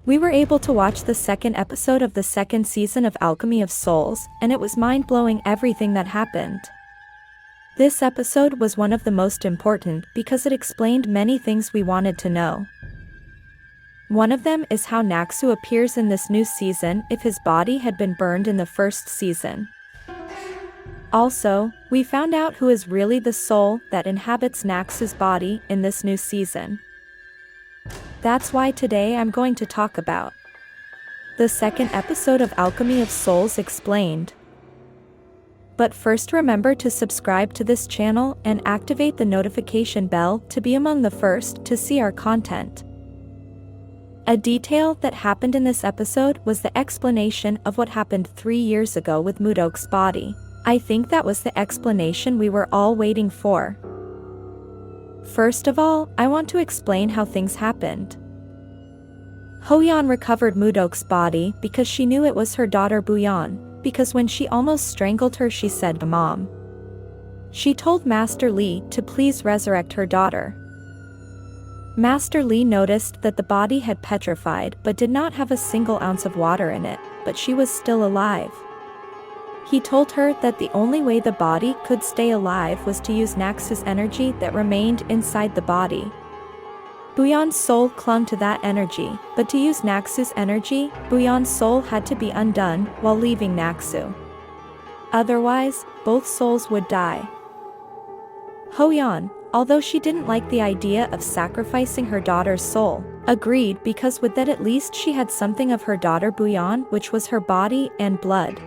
We were able to watch the second episode of the second season of Alchemy of Souls, and it was mind-blowing everything that happened. This episode was one of the most important because it explained many things we wanted to know. One of them is how Naksu appears in this new season if his body had been burned in the first season. Also, we found out who is really the soul that inhabits Naksu's body in this new season. That's why today I'm going to talk about the second episode of Alchemy of Souls explained. But first, remember to subscribe to this channel and activate the notification bell to be among the first to see our content. A detail that happened in this episode was the explanation of what happened 3 years ago with Mudok's body. I think that was the explanation we were all waiting for. First of all, I want to explain how things happened. Hwang recovered Mudok's body because she knew it was her daughter Buyeon, because when she almost strangled her she said, "Mom." She told Master Lee to please resurrect her daughter. Master Lee noticed that the body had petrified but did not have a single ounce of water in it, but she was still alive. He told her that the only way the body could stay alive was to use Naksu's energy that remained inside the body. Buyeon's soul clung to that energy, but to use Naksu's energy, Buyeon's soul had to be undone while leaving Naksu. Otherwise, both souls would die. Hwang, although she didn't like the idea of sacrificing her daughter's soul, agreed because with that at least she had something of her daughter Buyeon, which was her body and blood.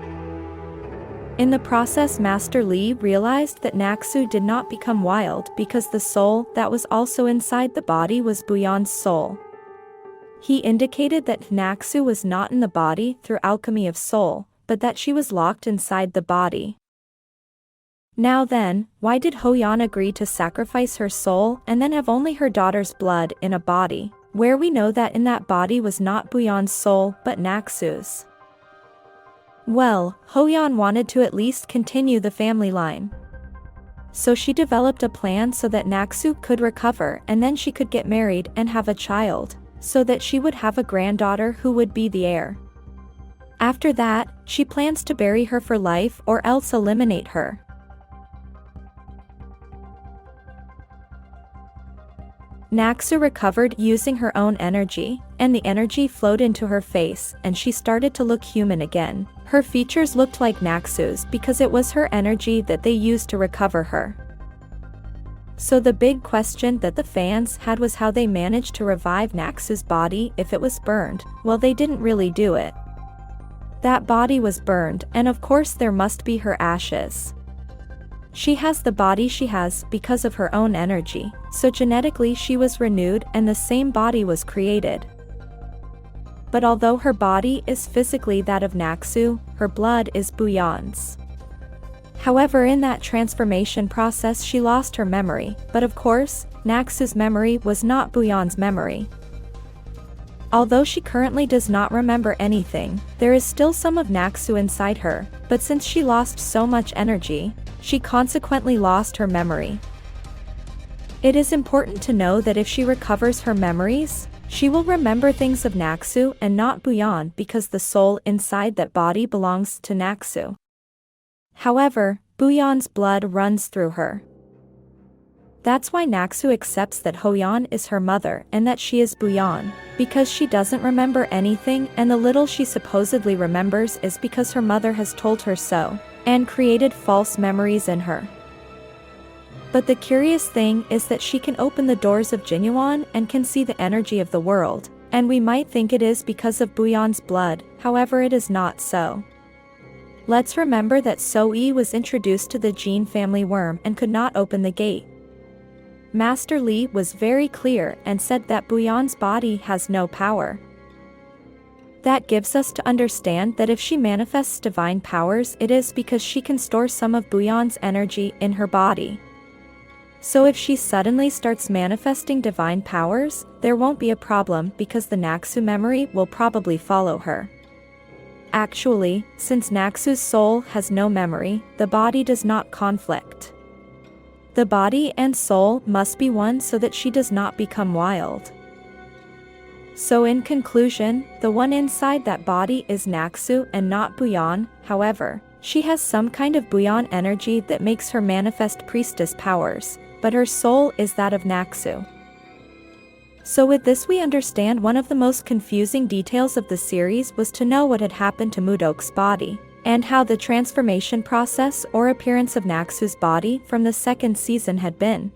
In the process, Master Lee realized that Naksu did not become wild because the soul that was also inside the body was Buyeon's soul. He indicated that Naksu was not in the body through Alchemy of Soul, but that she was locked inside the body. Now then, why did Hwang agree to sacrifice her soul and then have only her daughter's blood in a body, where we know that in that body was not Buyeon's soul but Naksu's? Well, Hwang wanted to at least continue the family line. So she developed a plan so that Naksu could recover and then she could get married and have a child, so that she would have a granddaughter who would be the heir. After that, she plans to bury her for life or else eliminate her. Naksu recovered using her own energy, and the energy flowed into her face and she started to look human again. Her features looked like Naksu's because it was her energy that they used to recover her. So the big question that the fans had was how they managed to revive Naksu's body if it was burned. Well, they didn't really do it. That body was burned, and of course there must be her ashes. She has the body she has because of her own energy, so genetically she was renewed and the same body was created. But although her body is physically that of Naksu, her blood is Buyeon's. However, in that transformation process she lost her memory, but of course, Naksu's memory was not Buyeon's memory. Although she currently does not remember anything, there is still some of Naksu inside her, but since she lost so much energy, she consequently lost her memory. It is important to know that if she recovers her memories, she will remember things of Naksu and not Buyeon because the soul inside that body belongs to Naksu. However, Buyeon's blood runs through her. That's why Naksu accepts that Hwang is her mother and that she is Buyeon, because she doesn't remember anything and the little she supposedly remembers is because her mother has told her so, and created false memories in her. But the curious thing is that she can open the doors of Jinyuan and can see the energy of the world, and we might think it is because of Buyeon's blood, however it is not so. Let's remember that So-e was introduced to the Jin family worm and could not open the gate. Master Lee was very clear and said that Buyeon's body has no power. That gives us to understand that if she manifests divine powers, it is because she can store some of Buyeon's energy in her body. So if she suddenly starts manifesting divine powers, there won't be a problem because the Naksu memory will probably follow her. Actually, since Naksu's soul has no memory, the body does not conflict. The body and soul must be one so that she does not become wild. So in conclusion, the one inside that body is Naksu and not Booyeon. However, she has some kind of Booyeon energy that makes her manifest priestess powers, but her soul is that of Naksu. So with this we understand one of the most confusing details of the series was to know what had happened to Mudok's body, and how the transformation process or appearance of Naksu's body from the second season had been.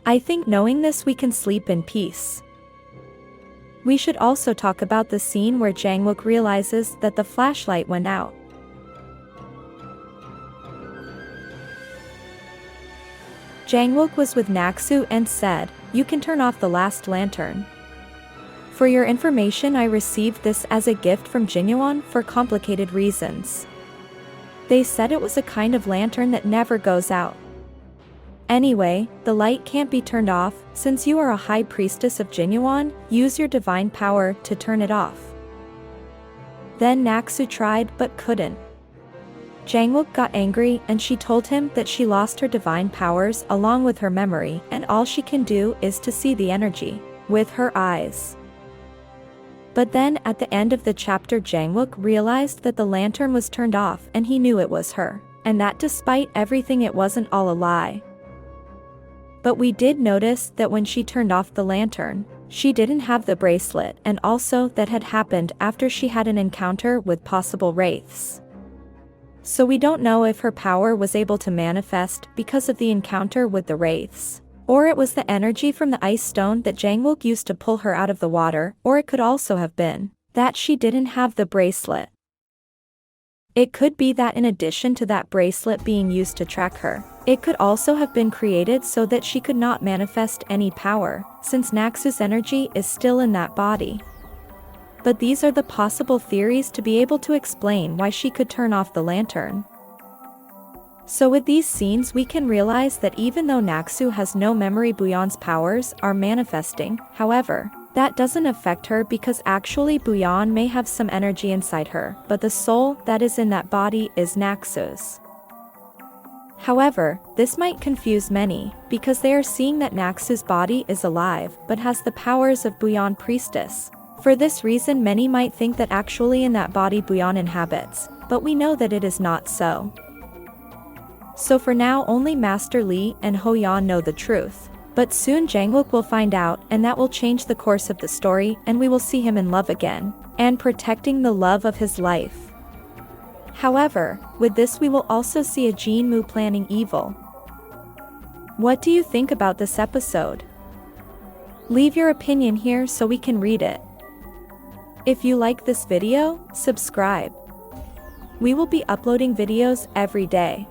I think knowing this we can sleep in peace. We should also talk about the scene where Jang Wook realizes that the flashlight went out. Jang Wook was with Naksu and said, "You can turn off the last lantern. For your information, I received this as a gift from Jinyoon for complicated reasons. They said it was a kind of lantern that never goes out. Anyway, the light can't be turned off. Since you are a high priestess of Jinyoon, use your divine power to turn it off." Then Naksu tried but couldn't. Jang Wook got angry and she told him that she lost her divine powers along with her memory and all she can do is to see the energy with her eyes. But then at the end of the chapter Jang Wook realized that the lantern was turned off and he knew it was her, and that despite everything it wasn't all a lie. But we did notice that when she turned off the lantern, she didn't have the bracelet, and also that had happened after she had an encounter with possible wraiths. So we don't know if her power was able to manifest because of the encounter with the wraiths, or it was the energy from the ice stone that Jang Wook used to pull her out of the water, or it could also have been that she didn't have the bracelet. It could be that in addition to that bracelet being used to track her, it could also have been created so that she could not manifest any power, since Naksu's energy is still in that body. But these are the possible theories to be able to explain why she could turn off the lantern. So with these scenes we can realize that even though Naksu has no memory, Booyeon's powers are manifesting. However, that doesn't affect her because actually Booyeon may have some energy inside her, but the soul that is in that body is Naksu's. However, this might confuse many, because they are seeing that Naksu's body is alive but has the powers of Booyeon Priestess. For this reason many might think that actually in that body Booyeon inhabits, but we know that it is not so. So for now only Master Lee and Hwoyeon know the truth. But soon Jang Wook will find out, and that will change the course of the story, and we will see him in love again, and protecting the love of his life. However, with this we will also see a Jinmu planning evil. What do you think about this episode? Leave your opinion here so we can read it. If you like this video, subscribe. We will be uploading videos every day.